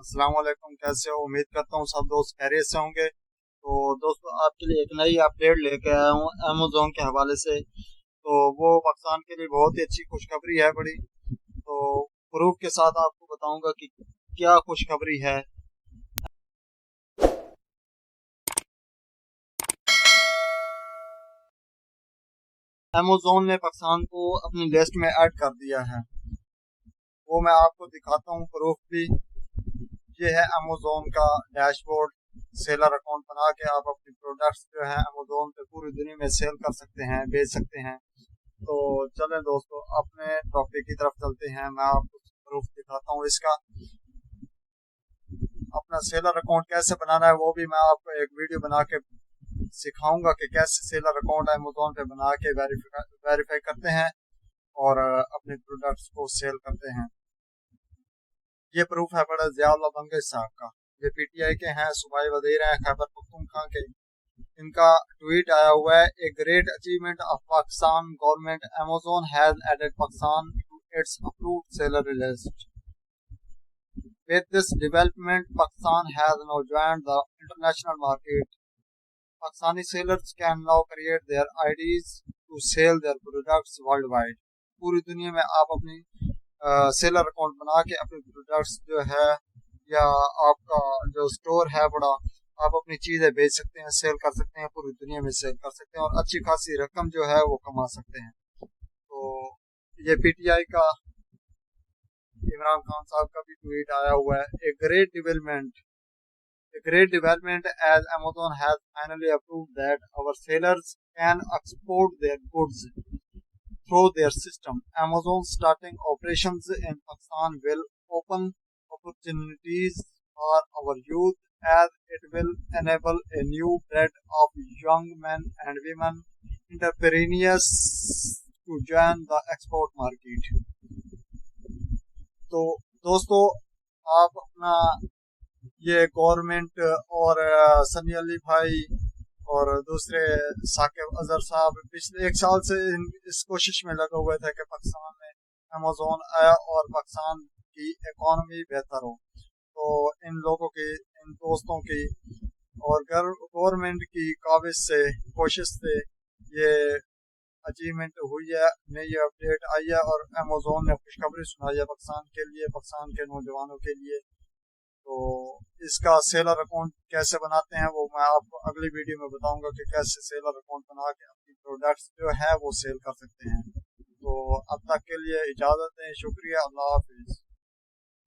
अस्सलाम वालेकुम। कैसे हो? उम्मीद करता हूँ सब दोस्त खैरियत से होंगे। तो दोस्तों, आपके लिए एक नई अपडेट लेके आया हूँ अमेजोन के हवाले से। तो वो पाकिस्तान के लिए बहुत ही अच्छी खुशखबरी है, बड़ी। तो प्रूफ के साथ आपको बताऊंगा कि क्या खुशखबरी है। अमेजोन ने पाकिस्तान को अपनी लिस्ट में ऐड कर दिया है। वो मैं आपको दिखाता हूँ प्रूफ भी। ये है अमेजोन का डैशबोर्ड। सेलर अकाउंट बना के आप अपनी प्रोडक्ट्स जो है अमेजोन पे पूरी दुनिया में सेल कर सकते हैं, बेच सकते हैं। तो चलें दोस्तों, अपने टॉपिक की तरफ चलते हैं। मैं आपको प्रूफ दिखाता हूँ इसका। अपना सेलर अकाउंट कैसे बनाना है वो भी मैं आपको एक वीडियो बना के सिखाऊंगा कि कैसे सेलर अकाउंट अमेजोन पे बना के वेरीफाई करते हैं और अपने प्रोडक्ट्स को सेल करते हैं। ये प्रूफ है बड़ा ज़ियाउल्लाह बंगश साहब का। ये पीटीआई के हैं, सूबाई वज़ीर हैं खैबर पख्तूनख्वा के। इनका ट्वीट आया हुआ है, a great achievement of Pakistan government, Amazon has added Pakistan to its approved seller list. With this development, Pakistan has now joined the international market. Pakistani sellers can now create their IDs to sell their products worldwide. पूरी दुनिया में आप अपनी seller account बना के अपने products जो है या आपका जो स्टोर है बड़ा, आप अपनी चीज़ें बेच सकते हैं, सेल कर सकते हैं, पूरी दुनिया में सेल कर सकते हैं और अच्छी खासी रकम जो है वो कमा सकते हैं। तो ये पीटीआई का इमरान खान साहब का भी ट्वीट आया हुआ है, ए great development as Amazon has finally approved that our sellers can export their goods through their system. Amazon starting operations in Pakistan will open opportunities for our youth, as it will enable a new breed of young men and women entrepreneurs to join the export market. तो दोस्तों, आप अपना ये government और सनी अली भाई और दूसरे साकिब अजहर साहब पिछले एक साल से इस कोशिश में लगा हुए थे कि पाकिस्तान में अमेजोन आया और पाकिस्तान की इकॉनमी बेहतर हो। तो इन लोगों की, इन दोस्तों की और गवर्नमेंट की काबिज से, कोशिश से ये अचीवमेंट हुई है, नई अपडेट आई है और अमेजोन ने खुशखबरी सुनाई है पाकिस्तान के लिए, पाकिस्तान के नौजवानों के लिए। तो इसका सेलर अकाउंट कैसे बनाते हैं वो मैं आपको अगली वीडियो में बताऊंगा कि कैसे सेलर अकाउंट बना के अपनी प्रोडक्ट्स जो है वो सेल कर सकते हैं। तो अब तक के लिए इजाज़त दें, शुक्रिया, अल्लाह हाफिज़।